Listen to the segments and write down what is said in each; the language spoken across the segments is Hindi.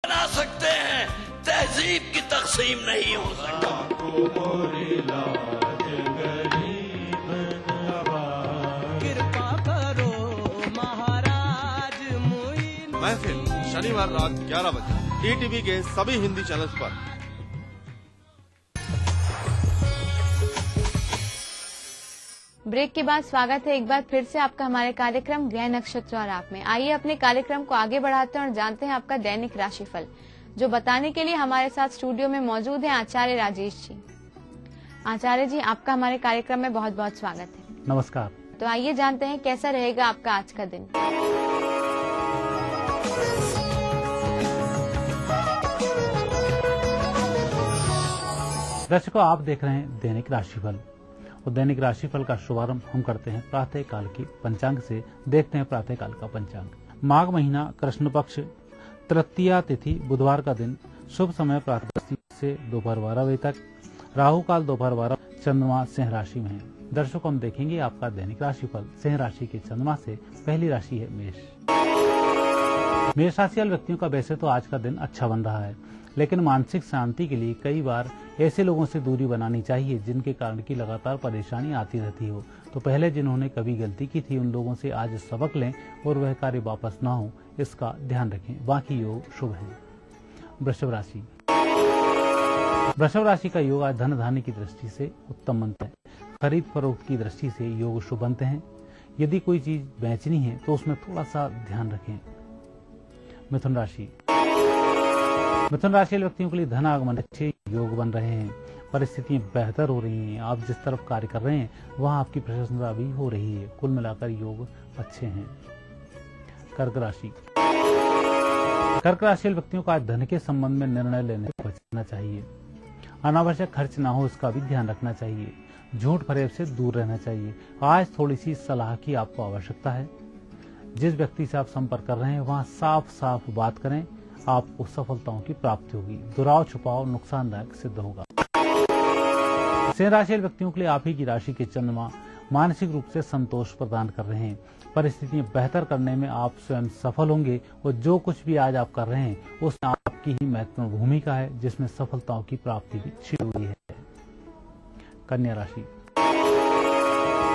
बना सकते हैं, तहजीब की तकसीम नहीं हो सकती। कृपा करो महाराज मोइन। महफिल शनिवार रात 11 बजे ईटीवी के सभी हिंदी चैनल्स पर। ब्रेक के बाद स्वागत है एक बार फिर से आपका हमारे कार्यक्रम ग्रह नक्षत्र और आप में। आइए अपने कार्यक्रम को आगे बढ़ाते हैं और जानते हैं आपका दैनिक राशिफल, जो बताने के लिए हमारे साथ स्टूडियो में मौजूद हैं आचार्य राजेश जी। आचार्य जी, आपका हमारे कार्यक्रम में बहुत बहुत स्वागत है। नमस्कार। तो आइए जानते हैं कैसा रहेगा आपका आज का दिन। दर्शकों, आप देख रहे हैं दैनिक राशिफल और दैनिक राशिफल का शुभारंभ हम करते हैं प्रातः काल की पंचांग से। देखते हैं प्रातः काल का पंचांग। माघ महीना कृष्ण पक्ष तृतीया तिथि बुधवार का दिन। शुभ समय प्रातः से दोपहर 12 बजे तक। राहु काल दोपहर 12। चंद्रमा सिंह राशि में है। दर्शकों, हम देखेंगे आपका दैनिक राशिफल। सिंह राशि के चंद्रमा से पहली राशि है मेष। मेष राशि वाले व्यक्तियों का वैसे तो आज का दिन अच्छा बन रहा है, लेकिन मानसिक शांति के लिए कई बार ऐसे लोगों से दूरी बनानी चाहिए जिनके कारण की लगातार परेशानी आती रहती हो। तो पहले जिन्होंने कभी गलती की थी उन लोगों से आज सबक लें और वह कार्य वापस ना हो, इसका ध्यान रखें। बाकी योग शुभ है। वृषभ राशि। वृषभ राशि का योग आज धन धान्य की दृष्टि से उत्तम बनता है। खरीद फरोख्त की दृष्टि से योग शुभ बनते हैं। यदि कोई चीज बेचनी है तो उसमें थोड़ा सा ध्यान रखें। मिथुन राशि। मिथुन राशि व्यक्तियों के लिए धन आगमन अच्छे योग बन रहे हैं। परिस्थितियां बेहतर हो रही हैं। आप जिस तरफ कार्य कर रहे हैं वहां आपकी प्रशंसा भी हो रही है। कुल मिलाकर योग अच्छे हैं। कर्क राशि। कर्क राशि व्यक्तियों को आज धन के संबंध में निर्णय लेने से बचना चाहिए। अनावश्यक खर्च ना हो, इसका भी ध्यान रखना चाहिए। झूठ फरेब से दूर रहना चाहिए। आज थोड़ी सी सलाह की आपको आवश्यकता है। जिस व्यक्ति से आप संपर्क कर रहे हैं वहां साफ साफ बात करें, आपको सफलताओं की प्राप्ति होगी। दुराव छुपाव नुकसानदायक सिद्ध होगा। सिंह राशि व्यक्तियों के लिए आप ही की राशि के चंद्रमा मानसिक रूप से संतोष प्रदान कर रहे हैं। परिस्थितियां बेहतर करने में आप स्वयं सफल होंगे और जो कुछ भी आज आप कर रहे हैं उसमें आपकी ही महत्वपूर्ण भूमिका है, जिसमें सफलताओं की प्राप्ति भी शुरू हुई है। कन्या राशि।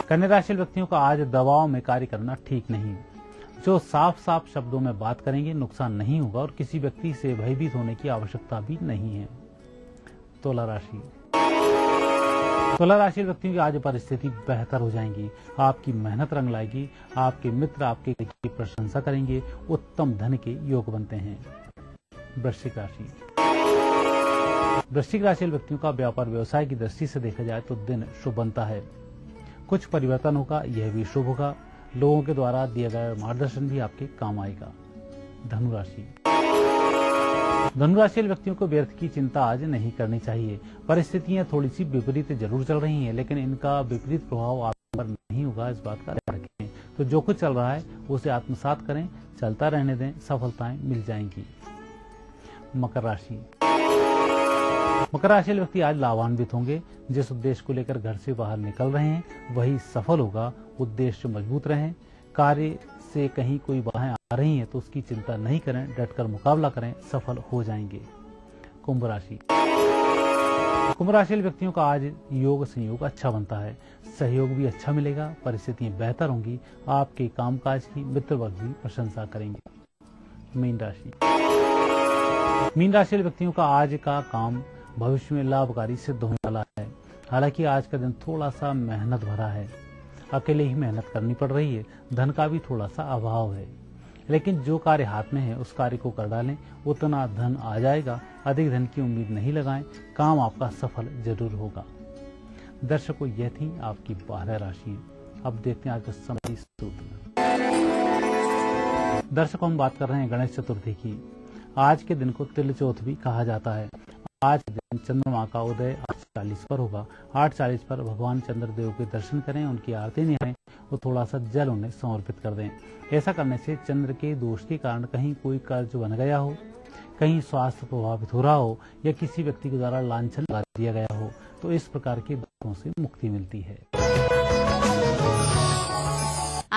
कन्या राशि व्यक्तियों का आज दबाव में कार्य करना ठीक नहीं। जो साफ साफ शब्दों में बात करेंगे नुकसान नहीं होगा और किसी व्यक्ति से भयभीत होने की आवश्यकता भी नहीं है। तुला राशि। तुला राशि व्यक्तियों की आज परिस्थिति बेहतर हो जाएंगी। आपकी मेहनत रंग लाएगी। आपके मित्र आपके की प्रशंसा करेंगे। उत्तम धन के योग बनते हैं। वृश्चिक राशि। वृश्चिक राशि व्यक्तियों का व्यापार व्यवसाय की दृष्टि से देखा जाए तो दिन शुभ बनता है। कुछ परिवर्तन होगा, यह भी शुभ होगा। लोगों के द्वारा दिया गया मार्गदर्शन भी आपके काम आएगा। धनुराशि। धनुराशि व्यक्तियों को व्यर्थ की चिंता आज नहीं करनी चाहिए। परिस्थितियां थोड़ी सी विपरीत जरूर चल रही हैं, लेकिन इनका विपरीत प्रभाव आप पर नहीं होगा, इस बात का ध्यान रखें। तो जो कुछ चल रहा है उसे आत्मसात करें, चलता रहने दें, सफलताएं मिल जाएंगी। मकर राशि। मकर राशि व्यक्ति आज लाभान्वित होंगे। जिस उद्देश्य को लेकर घर से बाहर निकल रहे हैं वही सफल होगा। उद्देश्य मजबूत रहें। कार्य से कहीं कोई बाधाएं आ रही हैं तो उसकी चिंता नहीं करें, डटकर मुकाबला करें, सफल हो जाएंगे। कुंभ राशि। कुंभ राशि व्यक्तियों का आज योग संयोग अच्छा बनता है। सहयोग भी अच्छा मिलेगा। परिस्थितियां बेहतर होंगी। आपके कामकाज की मित्र वर्ग भी प्रशंसा करेंगे। मीन राशि। मीन राशि व्यक्तियों का आज का काम भविष्य में लाभकारी सिद्ध होने वाला है। हालांकि आज का दिन थोड़ा सा मेहनत भरा है। अकेले ही मेहनत करनी पड़ रही है। धन का भी थोड़ा सा अभाव है, लेकिन जो कार्य हाथ में है उस कार्य को कर डालें, उतना धन आ जाएगा। अधिक धन की उम्मीद नहीं लगाएं, काम आपका सफल जरूर होगा। दर्शकों, यह थी आपकी 12 राशि। अब देखते हैं आज का समय सूत्र। दर्शकों, हम बात कर रहे हैं गणेश चतुर्थी की। आज के दिन को तिल चौथ भी कहा जाता है। आज दिन चंद्रमा का उदय 8:40 पर होगा। 8:40 पर भगवान चंद्रदेव के दर्शन करें, उनकी आरती निभाएं और थोड़ा सा जल उन्हें समर्पित कर दें। ऐसा करने से चंद्र के दोष के कारण कहीं कोई कर्ज बन गया हो, कहीं स्वास्थ्य प्रभावित हो रहा हो या किसी व्यक्ति के द्वारा लांछन लगा दिया गया हो, तो इस प्रकार के दोषों से मुक्ति मिलती है।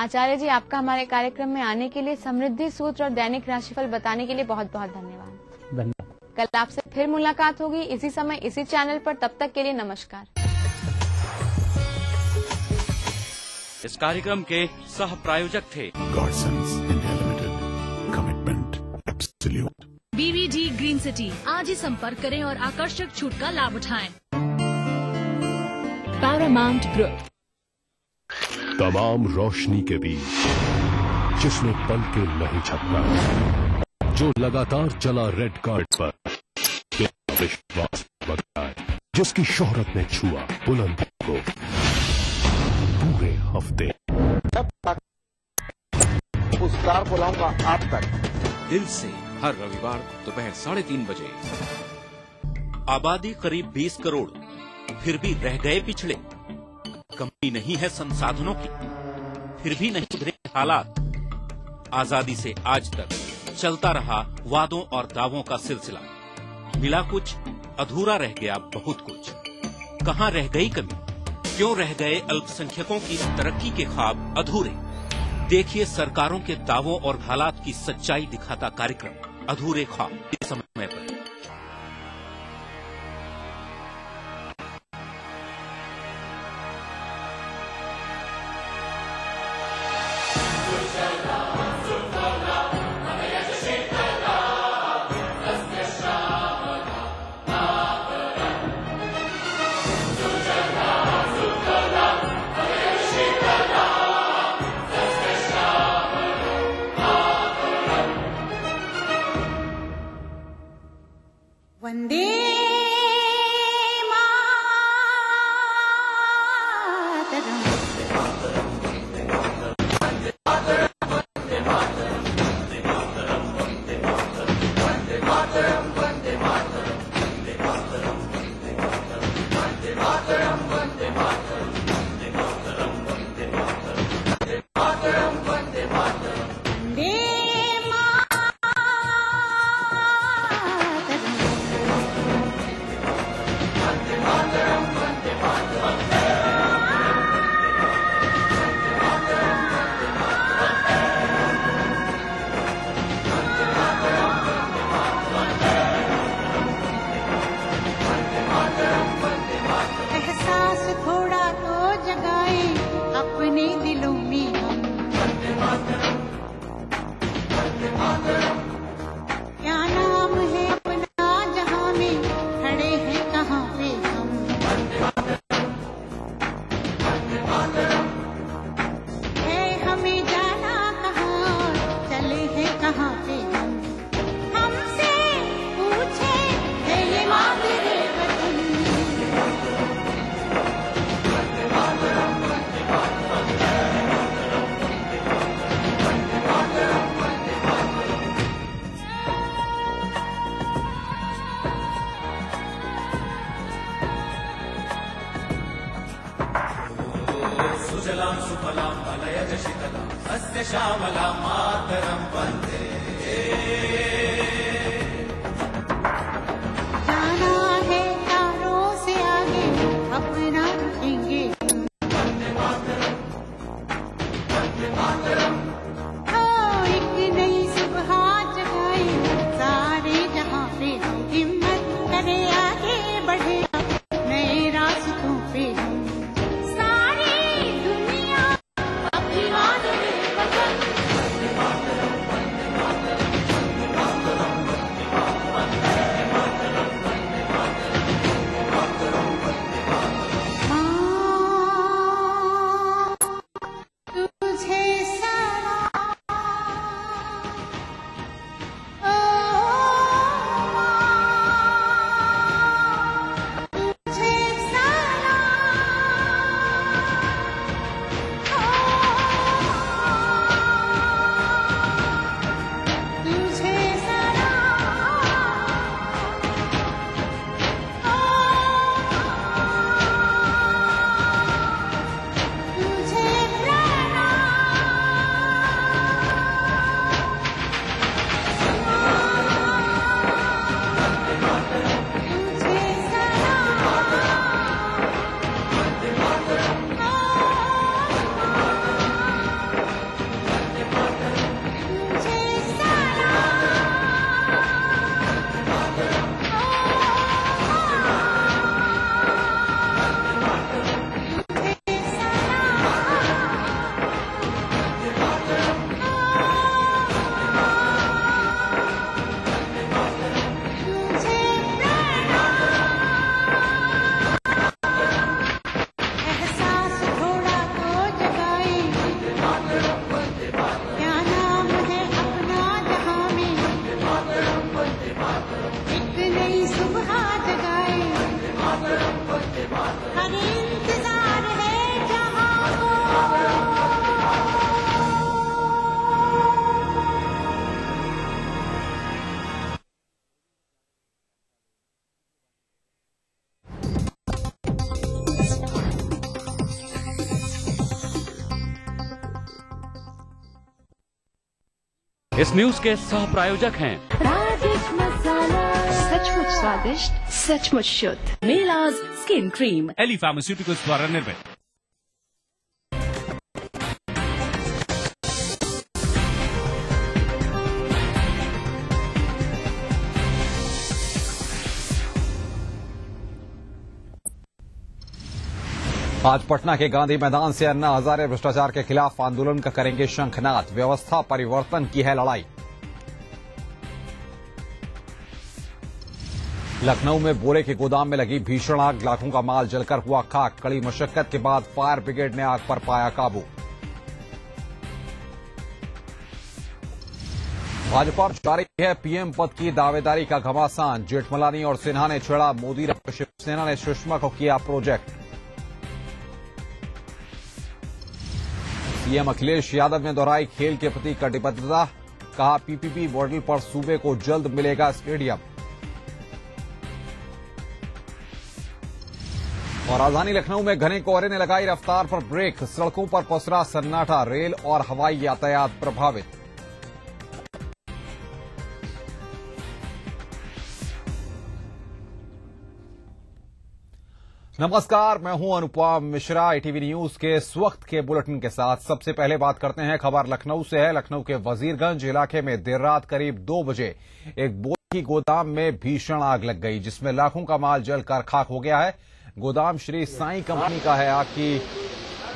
आचार्य जी, आपका हमारे कार्यक्रम में आने के लिए, समृद्धि सूत्र और दैनिक राशिफल बताने के लिए बहुत बहुत धन्यवाद। धन्यवाद। कल आपसे फिर मुलाकात होगी इसी समय इसी चैनल पर। तब तक के लिए नमस्कार। इस कार्यक्रम के सह प्रायोजक थे Godsons India Limited. Commitment absolute. BVD green city, आज ही संपर्क करें और आकर्षक छूट का लाभ उठाएं। Paramount group. तमाम रोशनी के बीच जिसने पल के नहीं झपका, जो लगातार चला रेड कार्ड पर, विश्वास बदलाए, जिसकी शोहरत ने छुआ बुलंदी को पूरे हफ्ते। पुरस्कार बुलाऊंगा आप तक। दिल से हर रविवार दोपहर 3:30 बजे। आबादी करीब 20 करोड़, फिर भी रह गए पिछड़े। कमी नहीं है संसाधनों की, फिर भी नहीं सुधरे हालात। आजादी से आज तक चलता रहा वादों और दावों का सिलसिला। मिला कुछ, अधूरा रह गया बहुत कुछ। कहाँ रह गई कमी? क्यों रह गए अल्पसंख्यकों की तरक्की के ख्वाब अधूरे? देखिए सरकारों के दावों और हालात की सच्चाई दिखाता कार्यक्रम अधूरे ख्वाब, इस समय पर। वंदे सुजलां सुफलां मलयज शीतलां सस्य श्यामलां मातरं वन्दे। जाना है तारों से आगे, अपना रुकेंगे हो, एक नई सुबह जगाए सारे जहां पे। हिम्मत करे आगे बढ़े नए रास्तों पे। इस न्यूज के सह प्रायोजक हैं राजेश मसाला, सचमुच स्वादिष्ट, सचमुच शुद्ध। मेलाज स्किन क्रीम, एली फार्मास्यूटिकल्स द्वारा निर्मित। आज पटना के गांधी मैदान से अन्ना हजारे भ्रष्टाचार के खिलाफ आंदोलन का करेंगे शंखनाद। व्यवस्था परिवर्तन की है लड़ाई। लखनऊ में बोरे के गोदाम में लगी भीषण आग, लाखों का माल जलकर हुआ खाक। कड़ी मशक्कत के बाद फायर ब्रिगेड ने आग पर पाया काबू। भाजपा पर जारी है पीएम पद की दावेदारी का घमासान। जेठमलानी और सिन्हा ने छेड़ा मोदी, शिवसेना ने सुषमा को किया प्रोजेक्ट। सीएम अखिलेश यादव ने दोहराई खेल के प्रति कटिबद्धता, कहा पीपीपी मॉडल पर सूबे को जल्द मिलेगा स्टेडियम। और राजधानी लखनऊ में घने कोहरे ने लगाई रफ्तार पर ब्रेक, सड़कों पर पसरा सन्नाटा, रेल और हवाई यातायात प्रभावित। नमस्कार, मैं हूं अनुपम मिश्रा। ईटीवी न्यूज के इस वक्त के बुलेटिन के साथ सबसे पहले बात करते हैं, खबर लखनऊ से है। लखनऊ के वजीरगंज इलाके में देर रात करीब 2 बजे एक बोरे की गोदाम में भीषण आग लग गई, जिसमें लाखों का माल जलकर खाक हो गया है। गोदाम श्री साईं कंपनी का है। आग की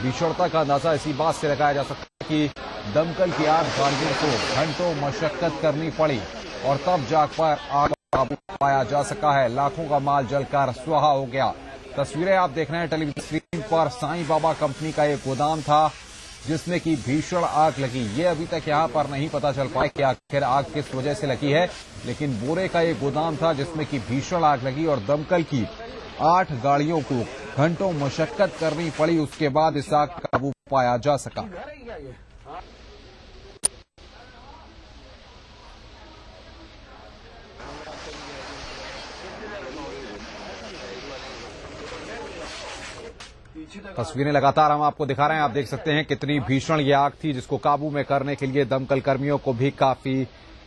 भीषणता का अंदाजा इसी बात से लगाया जा सकता है कि दमकल की आग गाड़ियों को घंटों मशक्कत करनी पड़ी और तब जाकर आग काबू पाया जा सका है। लाखों का माल जलकर स्वाहा हो गया। तस्वीरें आप देख रहे हैं टेलीविजन स्क्रीन पर। साईं बाबा कंपनी का एक गोदाम था जिसमें की भीषण आग लगी। ये अभी तक यहां पर नहीं पता चल पाया कि आखिर आग किस वजह से लगी है, लेकिन बोरे का एक गोदाम था जिसमें की भीषण आग लगी और दमकल की 8 गाड़ियों को घंटों मशक्कत करनी पड़ी। उसके बाद इस आग का काबू पाया जा सका। तस्वीरें लगातार हम आपको दिखा रहे हैं। आप देख सकते हैं कितनी भीषण ये आग थी, जिसको काबू में करने के लिए दमकल कर्मियों को भी काफी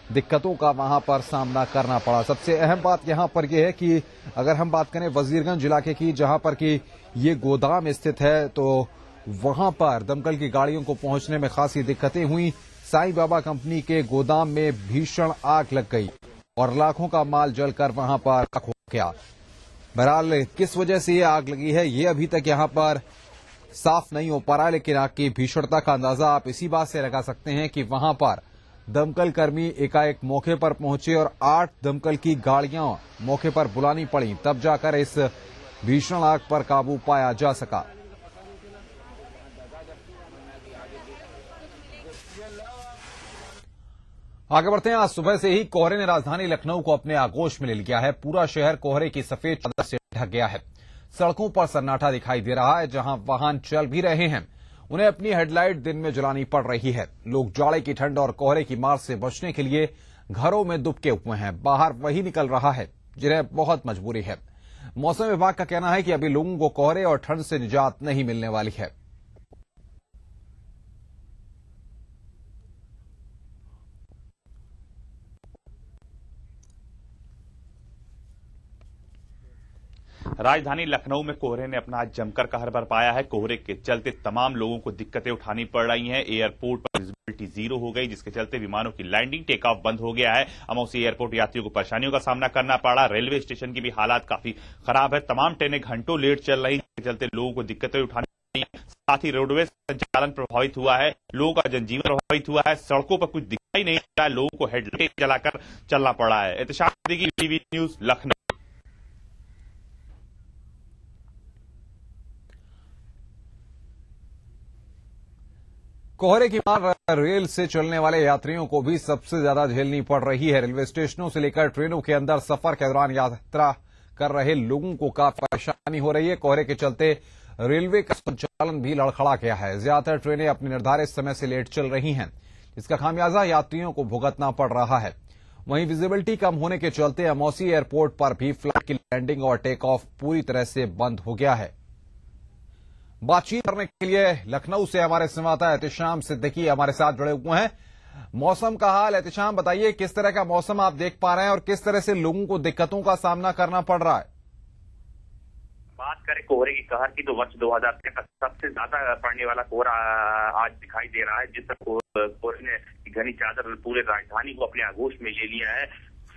दिक्कतों का वहां पर सामना करना पड़ा। सबसे अहम बात यहां पर यह है कि अगर हम बात करें वजीरगंज इलाके की, जहां पर कि ये गोदाम स्थित है, तो वहां पर दमकल की गाड़ियों को पहुंचने में खासी दिक्कतें हुई। साईं बाबा कंपनी के गोदाम में भीषण आग लग गई और लाखों का माल जलकर वहां पर खाक हो गया। बहरहाल किस वजह से ये आग लगी है, ये अभी तक यहां पर साफ नहीं हो पा रहा है, लेकिन आग की भीषणता का अंदाजा आप इसी बात से लगा सकते हैं कि वहां पर दमकल कर्मी एकाएक मौके पर पहुंचे और 8 दमकल की गाड़ियां मौके पर बुलानी पड़ी, तब जाकर इस भीषण आग पर काबू पाया जा सका। आगे बढ़ते हैं। आज सुबह से ही कोहरे ने राजधानी लखनऊ को अपने आगोश में ले लिया है। पूरा शहर कोहरे की सफेद चादर से ढक गया है। सड़कों पर सन्नाटा दिखाई दे रहा है। जहां वाहन चल भी रहे हैं, उन्हें अपनी हेडलाइट दिन में जलानी पड़ रही है। लोग जाड़े की ठंड और कोहरे की मार से बचने के लिए घरों में दुबके हुए हैं। बाहर वही निकल रहा है जिन्हें बहुत मजबूरी है। मौसम विभाग का कहना है कि अभी लोगों को कोहरे और ठंड से निजात नहीं मिलने वाली है। राजधानी लखनऊ में कोहरे ने अपना आज जमकर कहर बरपाया है। कोहरे के चलते तमाम लोगों को दिक्कतें उठानी पड़ रही हैं। एयरपोर्ट पर विजिबिलिटी 0 हो गई, जिसके चलते विमानों की लैंडिंग टेक ऑफ बंद हो गया है। अमौसी एयरपोर्ट यात्रियों को परेशानियों का सामना करना पड़ा। रेलवे स्टेशन की भी हालात काफी खराब है। तमाम ट्रेनें घंटों लेट चल रही, जिसके चलते लोगों को दिक्कतें उठानी पड़ रही है। साथ ही रोडवेज संचालन प्रभावित हुआ है। लोगों का जनजीवन प्रभावित हुआ है। सड़कों पर कुछ दिखाई नहीं दे रहा है। लोगों को हेडलाइट जलाकर चलना पड़ा है। Ehtisham Siddiqui, TV news, Lucknow. कोहरे की मार रेल से चलने वाले यात्रियों को भी सबसे ज्यादा झेलनी पड़ रही है। रेलवे स्टेशनों से लेकर ट्रेनों के अंदर सफर के दौरान यात्रा कर रहे लोगों को काफी परेशानी हो रही है। कोहरे के चलते रेलवे का संचालन भी लड़खड़ा गया है। ज्यादातर ट्रेनें अपने निर्धारित समय से लेट चल रही हैं, जिसका खामियाजा यात्रियों को भुगतना पड़ रहा है। वहीं विजिबिलिटी कम होने के चलते अमौसी एयरपोर्ट पर भी फ्लाइट की लैंडिंग और टेक ऑफ पूरी तरह से बंद हो गया है। बातचीत करने के लिए लखनऊ से हमारे संवाददाता एहतिशाम सिद्दीकी हमारे साथ जुड़े हुए हैं। मौसम का हाल एहतिशाम बताइए, किस तरह का मौसम आप देख पा रहे हैं और किस तरह से लोगों को दिक्कतों का सामना करना पड़ रहा है? बात करें कोहरे की कहर की तो वर्ष 2000 का सबसे ज्यादा पड़ने वाला कोहरा आज दिखाई दे रहा है, जिस कोहरे ने घनी चादर पूरे राजधानी को अपने आगोश में ले लिया है।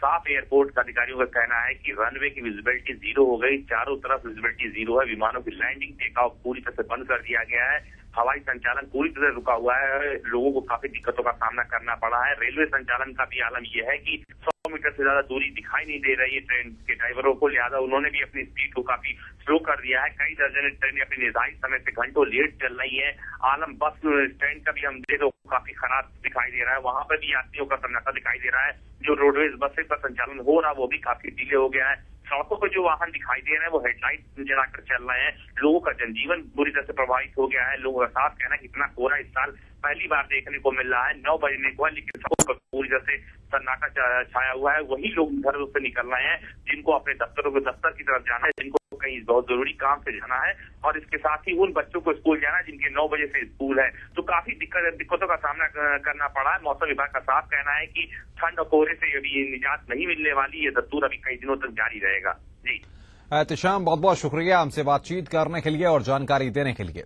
साफ एयरपोर्ट का अधिकारियों का कहना है कि रनवे की विजिबिलिटी जीरो हो गई, चारों तरफ विजिबिलिटी जीरो है। विमानों की लैंडिंग टेक ऑफ पूरी तरह से बंद कर दिया गया है। हवाई संचालन पूरी तरह रुका हुआ है। लोगों को काफी दिक्कतों का सामना करना पड़ा है। रेलवे संचालन का भी आलम यह है कि 100 मीटर से ज्यादा दूरी दिखाई नहीं दे रही है ट्रेन के ड्राइवरों को, लिहाजा उन्होंने भी अपनी स्पीड को काफी स्लो कर दिया है। कई दर्जन ट्रेनें अपने निर्धारित समय से घंटों लेट चल रही है। आलम बस स्टैंड का भी हम देखें तो काफी खराब दिखाई दे रहा है, वहां पर भी यात्रियों का सन्नाटा दिखाई दे रहा है। जो रोडवेज बसें का संचालन हो रहा है वो भी काफी डिले हो गया है। सड़कों पर जो वाहन दिखाई दे रहे हैं वो हेडलाइट जलाकर चल रहे हैं। लोगों का जनजीवन बुरी तरह से प्रभावित हो गया है। लोगों का साफ कहना है कि इतना कोहरा इस साल पहली बार देखने को मिल रहा है। 9 बजने को है लेकिन सड़कों पर पूरी तरह से सन्नाटा छाया हुआ है। वही लोग घरों से निकल रहे हैं जिनको अपने दफ्तर की तरफ जाना है, जिनको कहीं बहुत जरूरी काम से जाना है, और इसके साथ ही उन बच्चों को स्कूल जाना है जिनके 9 बजे से स्कूल है। तो काफी दिक्कतों का सामना करना पड़ा है। मौसम विभाग का साफ कहना है कि ठंड और कोहरे से अभी निजात नहीं मिलने वाली, ये दस्तूर अभी कई दिनों तक जारी रहेगा। जी एहतिशाम, बहुत बहुत शुक्रिया हमसे बातचीत करने के लिए और जानकारी देने के लिए।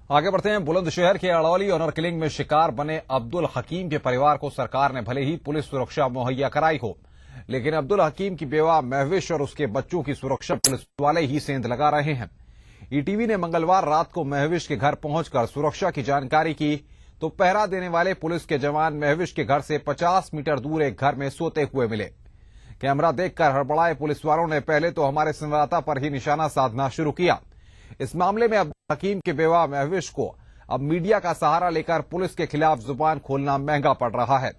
आगे बढ़ते हैं। बुलंदशहर के अड़ौली ऑनर किलिंग में शिकार बने अब्दुल हकीम के परिवार को सरकार ने भले ही पुलिस सुरक्षा मुहैया कराई हो, लेकिन अब्दुल हकीम की बेवा महविश और उसके बच्चों की सुरक्षा पुलिस वाले ही सेंध लगा रहे हैं। ईटीवी ने मंगलवार रात को महविश के घर पहुंचकर सुरक्षा की जानकारी की तो पहरा देने वाले पुलिस के जवान महविश के घर से 50 मीटर दूर एक घर में सोते हुए मिले। कैमरा देखकर हड़बड़ाए पुलिस वालों ने पहले तो हमारे संवाददाता पर ही निशाना साधना शुरू किया। इस मामले में अब्दुल हकीम के बेवा महविश को अब मीडिया का सहारा लेकर पुलिस के खिलाफ जुबान खोलना महंगा पड़ रहा है।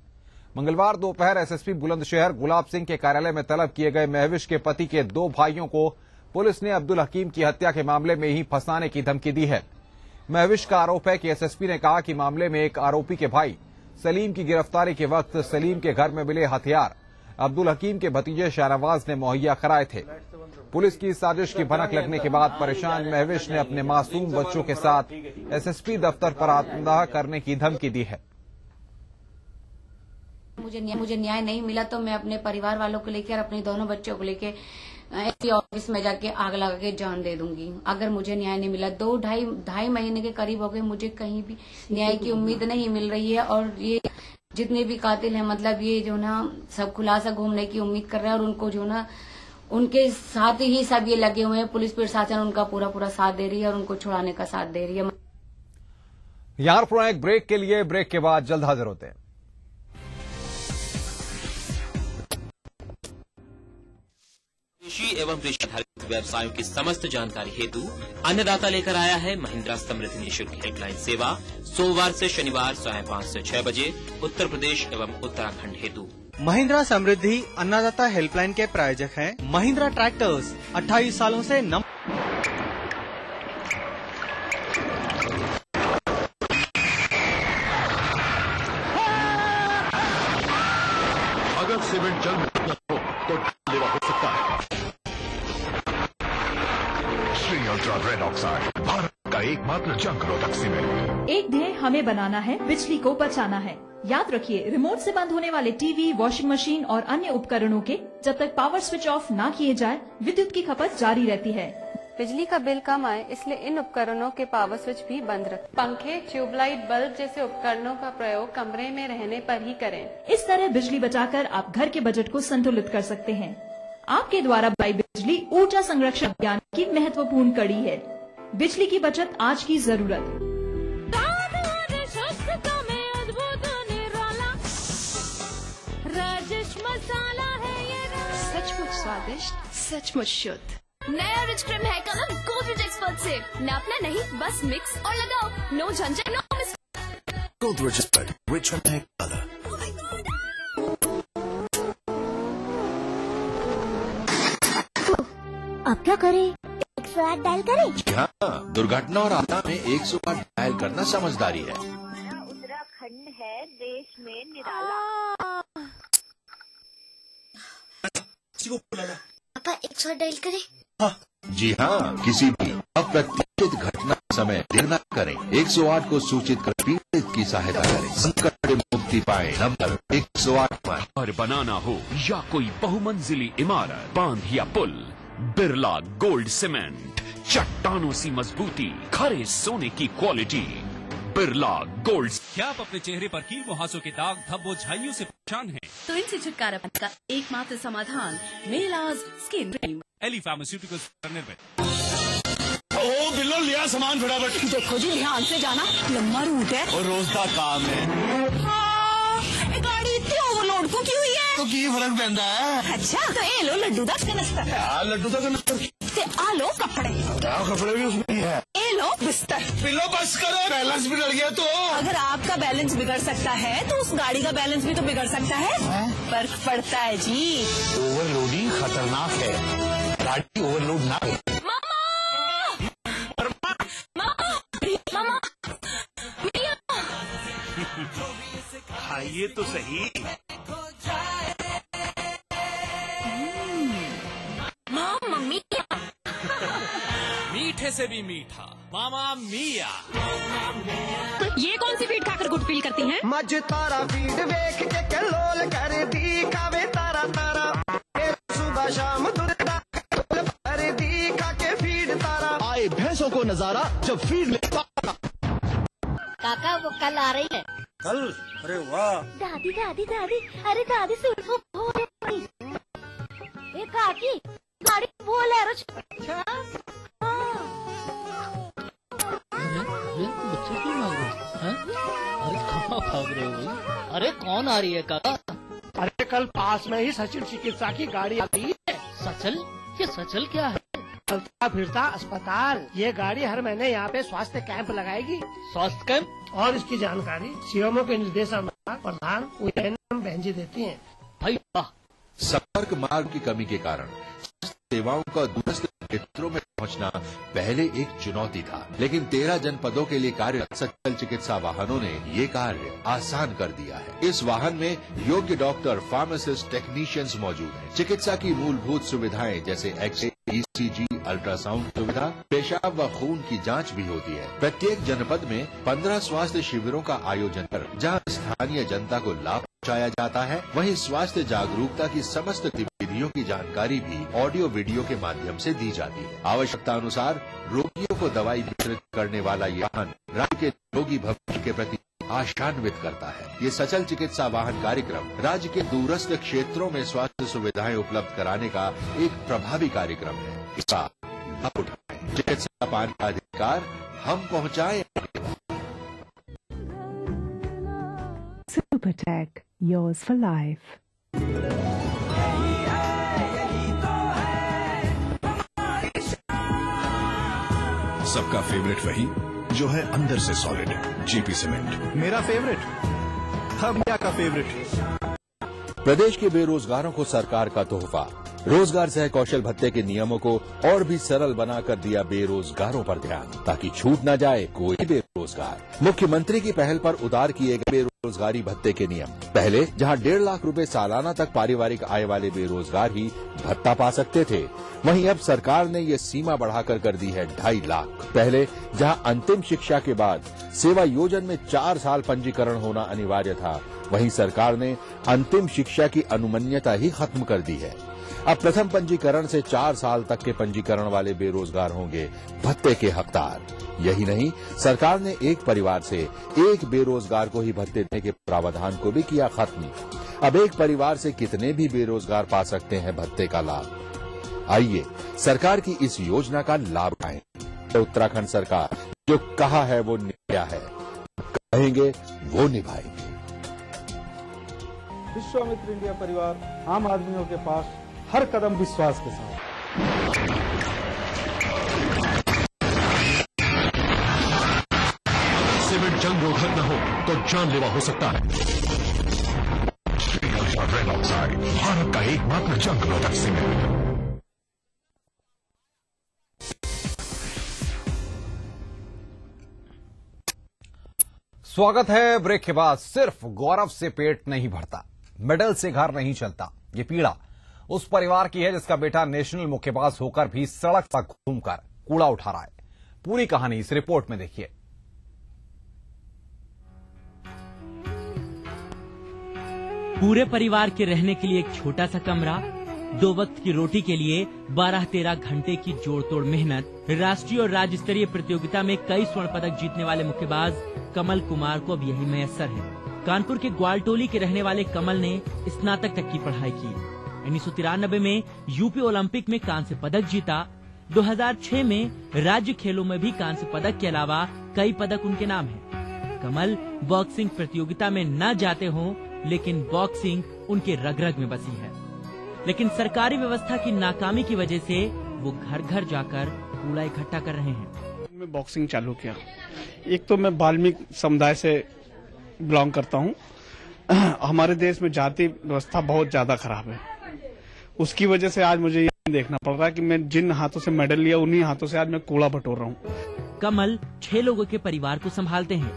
मंगलवार दोपहर एसएसपी बुलंदशहर गुलाब सिंह के कार्यालय में तलब किए गए महविश के पति के 2 भाइयों को पुलिस ने अब्दुल हकीम की हत्या के मामले में ही फंसाने की धमकी दी है। महविश का आरोप है कि एसएसपी ने कहा कि मामले में एक आरोपी के भाई सलीम की गिरफ्तारी के वक्त सलीम के घर में मिले हथियार अब्दुल हकीम के भतीजे शाहनवाज ने मुहैया कराए थे। पुलिस की साजिश की भनक लगने के बाद परेशान महविश ने अपने मासूम बच्चों के साथ एसएसपी दफ्तर पर आत्मदाह करने की धमकी दी है। मुझे न्याय नहीं मिला तो मैं अपने परिवार वालों को लेकर, अपने दोनों बच्चों को लेकर एसपी ऑफिस में जाके आग लगा के जान दे दूंगी अगर मुझे न्याय नहीं मिला। 2-2.5 महीने के करीब हो गए, मुझे कहीं भी न्याय की उम्मीद नहीं मिल रही है। और ये जितने भी कातिल हैं, मतलब ये जो ना सब खुलासा घूमने की उम्मीद कर रहे हैं और उनको जो ना उनके साथ ही सब ये लगे हुए हैं। पुलिस प्रशासन उनका पूरा साथ दे रही है और उनको छुड़ाने का साथ दे रही है। यहां पर एक ब्रेक के लिए, ब्रेक के बाद जल्द हाजिर होते हैं। कृषि एवं कृषि आधारित व्यवसायों की समस्त जानकारी हेतु अन्नदाता लेकर आया है महिंद्रा समृद्धि निःशुल्क हेल्पलाइन सेवा, सोमवार से शनिवार सायं 5 से 6 बजे उत्तर प्रदेश एवं उत्तराखंड हेतु। महिंद्रा समृद्धि अन्नदाता हेल्पलाइन के प्रायोजक हैं महिंद्रा ट्रैक्टर्स। 28 सालों से अगर सीमेंट जल में हो तो लेवा हो सकता है। Shri ultra red oxide, Bharat का एकमात्र जंग रोधक सीमेंट। एक ध्येय हमें बनाना है, बिजली को बचाना है। याद रखिए, रिमोट से बंद होने वाले टीवी, वॉशिंग मशीन और अन्य उपकरणों के जब तक पावर स्विच ऑफ न किए जाए, विद्युत की खपत जारी रहती है। बिजली का बिल कम आए इसलिए इन उपकरणों के पावर स्विच भी बंद रखें। पंखे, ट्यूबलाइट, बल्ब जैसे उपकरणों का प्रयोग कमरे में रहने पर ही करें। इस तरह बिजली बचाकर आप घर के बजट को संतुलित कर सकते हैं। आपके द्वारा बनाई बिजली ऊर्जा संरक्षण अभियान की महत्वपूर्ण कड़ी है। बिजली की बचत आज की जरूरत। राजेश मसाला है ये, सचमुच स्वादिष्ट, सचमुच शुद्ध। नया रिच क्रीम है कलर गोदरेज एक्सपर्ट से। नापना नहीं, बस मिक्स और लगाओ। नो झंझट, no mistake. Godrej expert rich है कलर। अब क्या करें? 108 डायल करें? हाँ, दुर्घटना और आपदा में 108 डायल करना समझदारी है। उत्तराखंड है देश में निराला। पापा 108 डायल करें? हाँ। जी हाँ, किसी भी अप्रत्याशित घटना समय देर न करें। 108 को सूचित कर पीड़ित की सहायता करें। संकट से मुक्ति पाए, नंबर 108 पर। और बनाना हो या कोई बहुमंजिली इमारत, बांध या पुल, बिरला गोल्ड सीमेंट, चट्टानों सी मजबूती, खरे सोने की क्वालिटी, बिरला गोल्ड। क्या आप अपने चेहरे पर कील मुहासों के दाग धब्बों झाइयों से परेशान हैं? तो इनसे छुटकारा पाने का एकमात्र समाधान मेलाज स्किन क्रीम। एली फार्मास्यूटिकल्स निर्मित। ओ बिल्लो लिया सामान फटाफट। देखो जी ध्यान से जाना, लंबा रूट है और रोज का काम है। गाड़ी इतनी ओवरलोड को क्यों हुई है? तो की फर्क पैंदा है। अच्छा तो ये लो लड्डू दा कनस्तर। लड्डू दा कनस्तर। ते आ लो कपड़े। क्या कपड़े भी उसमें है? ये लो बिस्तर। बिल्लो बस करो, बैलेंस बिगड़ गया तो। अगर आपका बैलेंस बिगड़ सकता है तो उस गाड़ी का बैलेंस भी तो बिगड़ सकता है। फर्क पड़ता है जी। ओवरलोडिंग खतरनाक है, गाड़ी ओवरलोड ना हो। खाइए तो सही। मम्मी मीठे से भी मीठा मामा मिया। ये कौन सी फीड खाकर गुड फील करती हैं? मज तारा फीड वेख के कलोल कर दी कावे तारा तारा। सुबह शाम दुर्दा कर दी खा के फीड तारा। आए भैंसों को नजारा जब फीड ले। काका वो कल आ रही है। कल? अरे वाह। दादी दादी दादी, अरे दादी सुनो ये काकी गाड़ी बोल है। अच्छा बच्चे क्यों भाग रहे हैं? अरे कहाँ भाग रहे हो भाई? अरे कौन आ रही है काका? अरे कल पास में ही सचिल चिकित्सा की गाड़ी आती है। सचल? ये सचल क्या है? चलता फिरता अस्पताल। ये गाड़ी हर महीने यहाँ पे स्वास्थ्य कैंप लगाएगी। स्वास्थ्य कैंप? और इसकी जानकारी सीएमओ के निर्देशानुसार प्रधान बहन जी देती हैं। भाई वाह। संपर्क मार्ग की कमी के कारण सेवाओं का दूरस्थ क्षेत्रों में पहुंचना पहले एक चुनौती था, लेकिन 13 जनपदों के लिए कार्यरत सचल चिकित्सा वाहनों ने ये कार्य आसान कर दिया है। इस वाहन में योग्य डॉक्टर, फार्मासिस्ट, टेक्नीशियंस मौजूद हैं। चिकित्सा की मूलभूत सुविधाएं जैसे एक्सरे, ECG, अल्ट्रासाउंड सुविधा, पेशाब व खून की जांच भी होती है। प्रत्येक जनपद में 15 स्वास्थ्य शिविरों का आयोजन कर जहां स्थानीय जनता को लाभ पहुंचाया जाता है, वहीं स्वास्थ्य जागरूकता की समस्त गतिविधियों की जानकारी भी ऑडियो वीडियो के माध्यम से दी जाती है। आवश्यकता अनुसार रोगियों को दवाई वितरित करने वाला ये वाहन राज्य के रोगी भविष्य के प्रति आशान्वित करता है। ये सचल चिकित्सा वाहन कार्यक्रम राज्य के दूरस्थ क्षेत्रों में स्वास्थ्य सुविधाएं उपलब्ध कराने का एक प्रभावी कार्यक्रम है। इसका लाभ उठाएं। चिकित्सा पाने का अधिकार हम पहुंचाए। Supertech, yours for life. सबका फेवरेट वही जो है अंदर से सॉलिड, जेपी सीमेंट। मेरा फेवरेट, हमिया का फेवरेट। प्रदेश के बेरोजगारों को सरकार का तोहफा। रोजगार सह कौशल भत्ते के नियमों को और भी सरल बनाकर दिया बेरोजगारों पर ध्यान, ताकि छूट न जाए कोई बेरोजगार। मुख्यमंत्री की पहल पर उदार किए गए बेरोजगारी भत्ते के नियम। पहले जहां 1.5 लाख रुपए सालाना तक पारिवारिक आय वाले बेरोजगार ही भत्ता पा सकते थे, वहीं अब सरकार ने ये सीमा बढ़ाकर कर दी है 2.5 लाख। पहले जहां अंतिम शिक्षा के बाद सेवा योजन में 4 साल पंजीकरण होना अनिवार्य था, वहीं सरकार ने अंतिम शिक्षा की अनुमन्यता ही खत्म कर दी है। अब प्रथम पंजीकरण से 4 साल तक के पंजीकरण वाले बेरोजगार होंगे भत्ते के हकदार। यही नहीं, सरकार ने एक परिवार से एक बेरोजगार को ही भत्ते देने के प्रावधान को भी किया खत्म। अब एक परिवार से कितने भी बेरोजगार पा सकते हैं भत्ते का लाभ। आइए सरकार की इस योजना का लाभ उठाएं। उत्तराखंड सरकार जो कहा है वो निभाया है, कहेंगे वो निभाएंगे। विश्वामित्र इंडिया परिवार आम आदमियों के पास हर कदम विश्वास के साथ। सीमेंट जंग रोधक न हो तो जानलेवा हो सकता है। रेड ऑक्साइड, भारत का एकमात्र जंग रोधक सीमेंट। स्वागत है। ब्रेक के बाद सिर्फ गौरव से पेट नहीं भरता, मेडल से घर नहीं चलता। ये पीड़ा उस परिवार की है जिसका बेटा नेशनल मुक्केबाज होकर भी सड़क पर घूमकर कूड़ा उठा रहा है। पूरी कहानी इस रिपोर्ट में देखिए। पूरे परिवार के रहने के लिए एक छोटा सा कमरा, 2 वक्त की रोटी के लिए 12-13 घंटे की जोड़-तोड़ मेहनत। राष्ट्रीय और राज्य स्तरीय प्रतियोगिता में कई स्वर्ण पदक जीतने वाले मुक्केबाज कमल कुमार को अब यही मैसर है। कानपुर के ग्वालटोली के रहने वाले कमल ने स्नातक तक की पढ़ाई की। 1993 में यूपी ओलंपिक में कांस्य पदक जीता। 2006 में राज्य खेलों में भी कांस्य पदक के अलावा कई पदक उनके नाम हैं। कमल बॉक्सिंग प्रतियोगिता में न जाते हों, लेकिन बॉक्सिंग उनके रग-रग में बसी है। लेकिन सरकारी व्यवस्था की नाकामी की वजह से वो घर घर जाकर कूड़ा इकट्ठा कर रहे हैं। मैं बॉक्सिंग चालू किया। एक तो मैं वाल्मीकि समुदाय से बिलोंग करता हूँ। हमारे देश में जाति व्यवस्था बहुत ज्यादा खराब है। उसकी वजह से आज मुझे ये देखना पड़ रहा है कि मैं जिन हाथों से मेडल लिया उन्हीं हाथों से आज मैं कूड़ा बटोर रहा हूँ। कमल 6 लोगों के परिवार को संभालते हैं।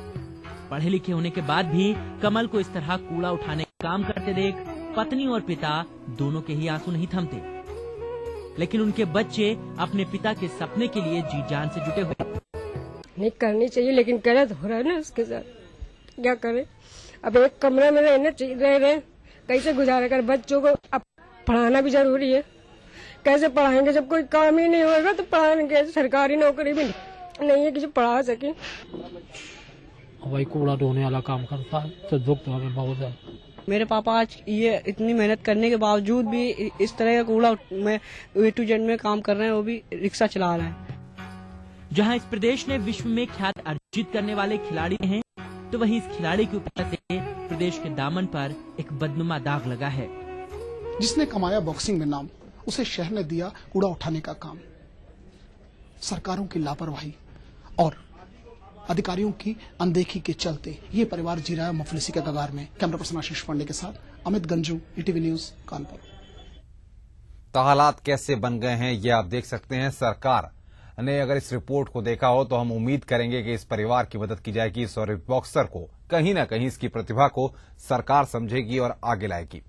पढ़े लिखे होने के बाद भी कमल को इस तरह कूड़ा उठाने का काम करते देख पत्नी और पिता दोनों के ही आंसू नहीं थमते। लेकिन उनके बच्चे अपने पिता के सपने के लिए जी जान से जुटे हुए। नहीं करनी चाहिए, लेकिन गलत हो रहा है ना उसके साथ, क्या करें। अब एक कमरे में रह रहे कैसे गुजारा कर। बच्चों को अब पढ़ाना भी जरूरी है। कैसे पढ़ाएंगे जब कोई काम ही नहीं होगा तो पढ़ाएंगे। सरकारी नौकरी भी नहीं है कि जो पढ़ा सके। वही कूड़ा ढोने वाला काम करता है तो दुख तो हमें बहुत है। मेरे पापा आज ये इतनी मेहनत करने के बावजूद भी इस तरह का कूड़ा में A to Z में काम कर रहे हैं, वो भी रिक्शा चला रहे हैं। जहां इस प्रदेश ने विश्व में ख्याति अर्जित करने वाले खिलाड़ी हैं, तो वहीं इस खिलाड़ी की उपस्थिति से प्रदेश के दामन पर एक बदनुमा दाग लगा है। जिसने कमाया बॉक्सिंग में नाम, उसे शहर ने दिया कूड़ा उठाने का काम। सरकारों की लापरवाही और अधिकारियों की अनदेखी के चलते ये परिवार जी रहा है मुफलिसी के कगार में। कैमरा पर्सन आशीष पांडे के साथ अमित गंजू, ETV न्यूज, कानपुर। तो हालात कैसे बन गए हैं ये आप देख सकते हैं। सरकार ने अगर इस रिपोर्ट को देखा हो तो हम उम्मीद करेंगे कि इस परिवार की मदद की जाएगी। इस बॉक्सर को कहीं न कहीं इसकी प्रतिभा को सरकार समझेगी और आगे लाएगी।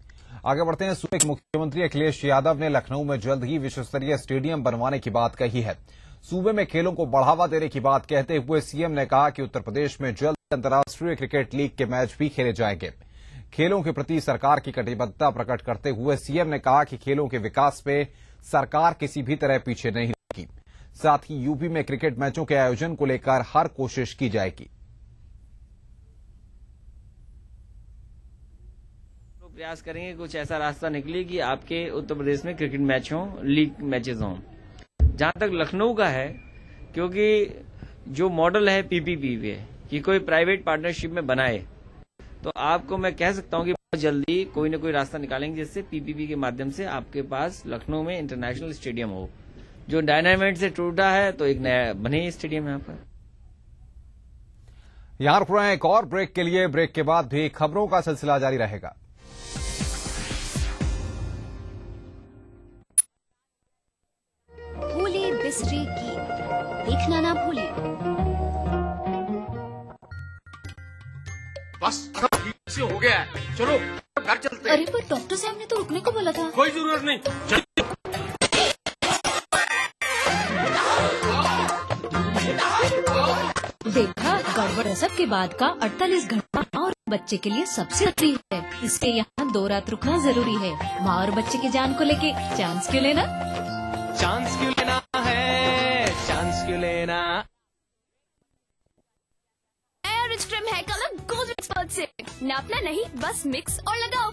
आगे बढ़ते हैं। सूबे के मुख्यमंत्री अखिलेश यादव ने लखनऊ में जल्द ही विश्व स्तरीय स्टेडियम बनवाने की बात कही है। सूबे में खेलों को बढ़ावा देने की बात कहते हुए सीएम ने कहा कि उत्तर प्रदेश में जल्द अंतर्राष्ट्रीय क्रिकेट लीग के मैच भी खेले जाएंगे। खेलों के प्रति सरकार की कटिबद्धता प्रकट करते हुए सीएम ने कहा कि खेलों के विकास पे सरकार किसी भी तरह पीछे नहीं रहेगी। साथ ही यूपी में क्रिकेट मैचों के आयोजन को लेकर हर कोशिश की जाएगी। प्रयास करेंगे कुछ ऐसा रास्ता निकले कि आपके उत्तर प्रदेश में क्रिकेट मैच हों, लीग मैचेस हों। जहां तक लखनऊ का है, क्योंकि जो मॉडल है पीपीपी पे कि कोई प्राइवेट पार्टनरशिप में बनाए, तो आपको मैं कह सकता हूं कि बहुत जल्दी कोई न कोई रास्ता निकालेंगे जिससे पीपीपी के माध्यम से आपके पास लखनऊ में इंटरनेशनल स्टेडियम हो। जो डायनामाइट से टूटा है तो एक नया बने स्टेडियम यहाँ पर। यहां रुक रहे हैं एक और ब्रेक के लिए। ब्रेक के बाद भी खबरों का सिलसिला जारी रहेगा। बिस्ट्री की देखना ना भूलें। बस से हो गया है, चलो घर चलते हैं। अरे पर डॉक्टर साहब ने तो रुकने को बोला था। कोई जरूरत नहीं, चलिए। देखा, गड़बड़ प्रसव के बाद का 48 घंटा माँ और बच्चे के लिए सबसे जरूरी है। इसके यहाँ 2 रात रुकना जरूरी है। माँ और बच्चे की जान को लेके चांस क्यों लेना? चांस क्यों लेना है, चांस क्यों लेना। नया rich cream hair colour gold expert से नापना नहीं, बस मिक्स और लगाओ।